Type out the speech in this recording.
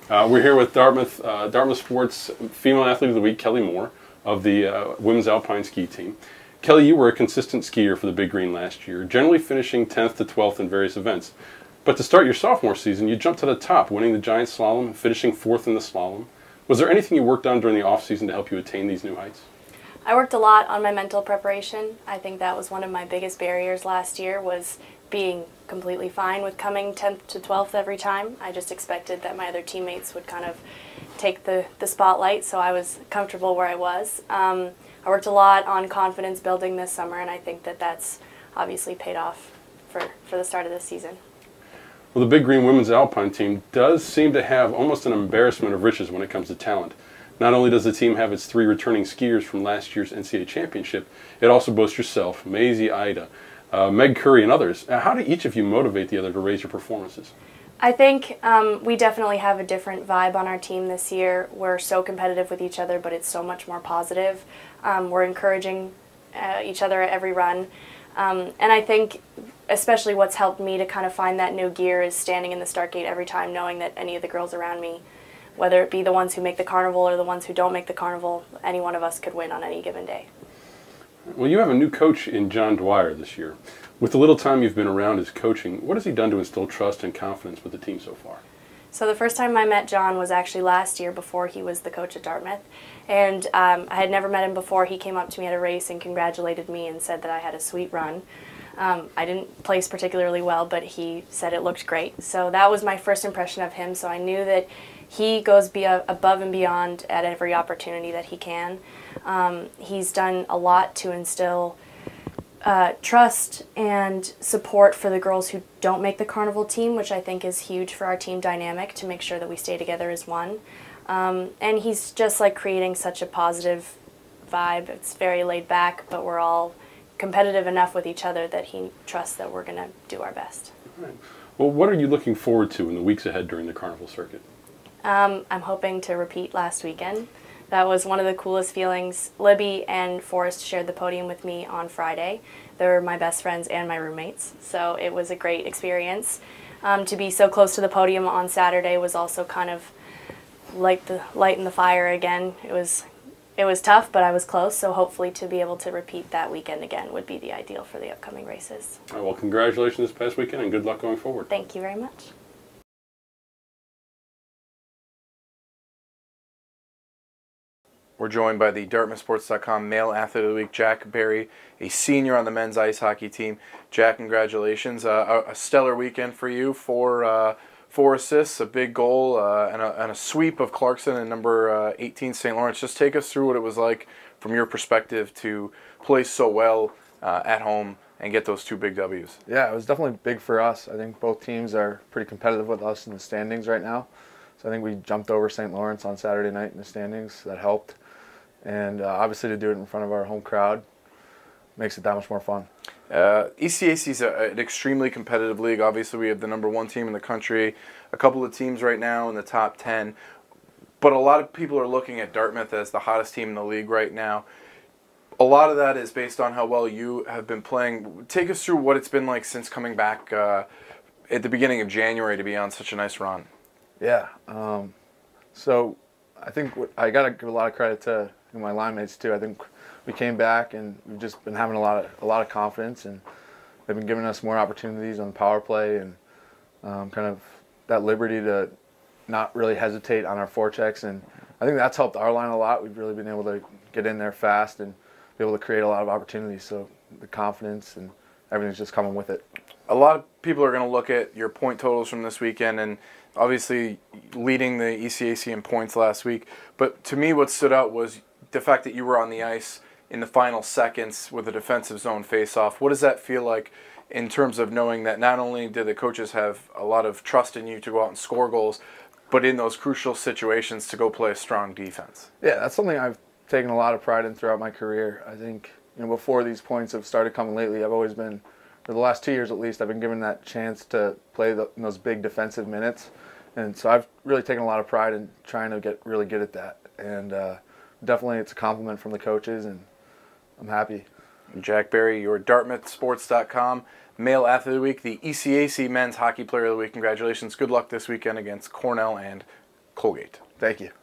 We're here with Dartmouth Sports Female Athlete of the Week, Kelly Moore, of the Women's Alpine Ski Team. Kelly, you were a consistent skier for the Big Green last year, generally finishing 10th to 12th in various events. But to start your sophomore season, you jumped to the top, winning the giant slalom and finishing 4th in the slalom. Was there anything you worked on during the off-season to help you attain these new heights? I worked a lot on my mental preparation. I think that was one of my biggest barriers last year, was being completely fine with coming 10th to 12th every time. I just expected that my other teammates would kind of take the spotlight, so I was comfortable where I was. I worked a lot on confidence building this summer, and I think that that's obviously paid off for the start of this season. Well, the Big Green Women's Alpine Team does seem to have almost an embarrassment of riches when it comes to talent. Not only does the team have its 3 returning skiers from last year's NCAA championship, it also boasts yourself, Maisie, Ida, Meg Curry, and others. How do each of you motivate the other to raise your performances? I think we definitely have a different vibe on our team this year. We're so competitive with each other, but it's so much more positive. We're encouraging each other at every run. And I think especially what's helped me to kind of find that new gear is standing in the start gate every time, knowing that any of the girls around me, whether it be the ones who make the carnival or the ones who don't make the carnival, any one of us could win on any given day. Well, you have a new coach in John Dwyer this year. With the little time you've been around his coaching, what has he done to instill trust and confidence with the team so far? So the first time I met John was actually last year, before he was the coach at Dartmouth. And I had never met him before. He came up to me at a race and congratulated me and said that I had a sweet run. I didn't place particularly well, but he said it looked great. So that was my first impression of him. So I knew that he goes above and beyond at every opportunity that he can. He's done a lot to instill trust and support for the girls who don't make the carnival team, which I think is huge for our team dynamic, to make sure that we stay together as one. And he's just like creating such a positive vibe. It's very laid back, but we're all competitive enough with each other that he trusts that we're going to do our best. All right. Well, what are you looking forward to in the weeks ahead during the carnival circuit? I'm hoping to repeat last weekend. That was one of the coolest feelings. Libby and Forrest shared the podium with me on Friday. They were my best friends and my roommates, so it was a great experience. To be so close to the podium on Saturday was also kind of like the light in the fire again. It was tough, but I was close, so hopefully to be able to repeat that weekend again would be the ideal for the upcoming races. All right, well, congratulations this past weekend and good luck going forward. Thank you very much. We're joined by the DartmouthSports.com Male Athlete of the Week, Jack Barre, a senior on the men's ice hockey team. Jack, congratulations. A stellar weekend for you. 4 assists, a big goal, and a sweep of Clarkson and number 18 St. Lawrence. Just take us through what it was like from your perspective to play so well at home and get those 2 big W's. Yeah, it was definitely big for us. I think both teams are pretty competitive with us in the standings right now. So I think we jumped over St. Lawrence on Saturday night in the standings. That helped. And obviously to do it in front of our home crowd makes it that much more fun. ECAC is an extremely competitive league. Obviously we have the #1 team in the country, a couple of teams right now in the top 10. But a lot of people are looking at Dartmouth as the hottest team in the league right now. A lot of that is based on how well you have been playing. Take us through what it's been like since coming back at the beginning of January to be on such a nice run. Yeah. So I think I got to give a lot of credit to my line mates too. I think we came back and we've just been having a lot of confidence, and they've been giving us more opportunities on the power play and kind of that liberty to not really hesitate on our forechecks, and I think that's helped our line a lot. We've really been able to get in there fast and be able to create a lot of opportunities. So the confidence and everything's just coming with it. A lot of people are going to look at your point totals from this weekend, and obviously leading the ECAC in points last week. But to me what stood out was the fact that you were on the ice in the final seconds with a defensive zone face-off. What does that feel like in terms of knowing that not only do the coaches have a lot of trust in you to go out and score goals, but in those crucial situations to go play a strong defense? Yeah, that's something I've taken a lot of pride in throughout my career. I think before these points have started coming lately, I've always been, for the last 2 years at least, I've been given that chance to play in those big defensive minutes. And so I've really taken a lot of pride in trying to get really good at that. And definitely it's a compliment from the coaches, and I'm happy. Jack Barre, your DartmouthSports.com Male Athlete of the Week, the ECAC Men's Hockey Player of the Week. Congratulations. Good luck this weekend against Cornell and Colgate. Thank you.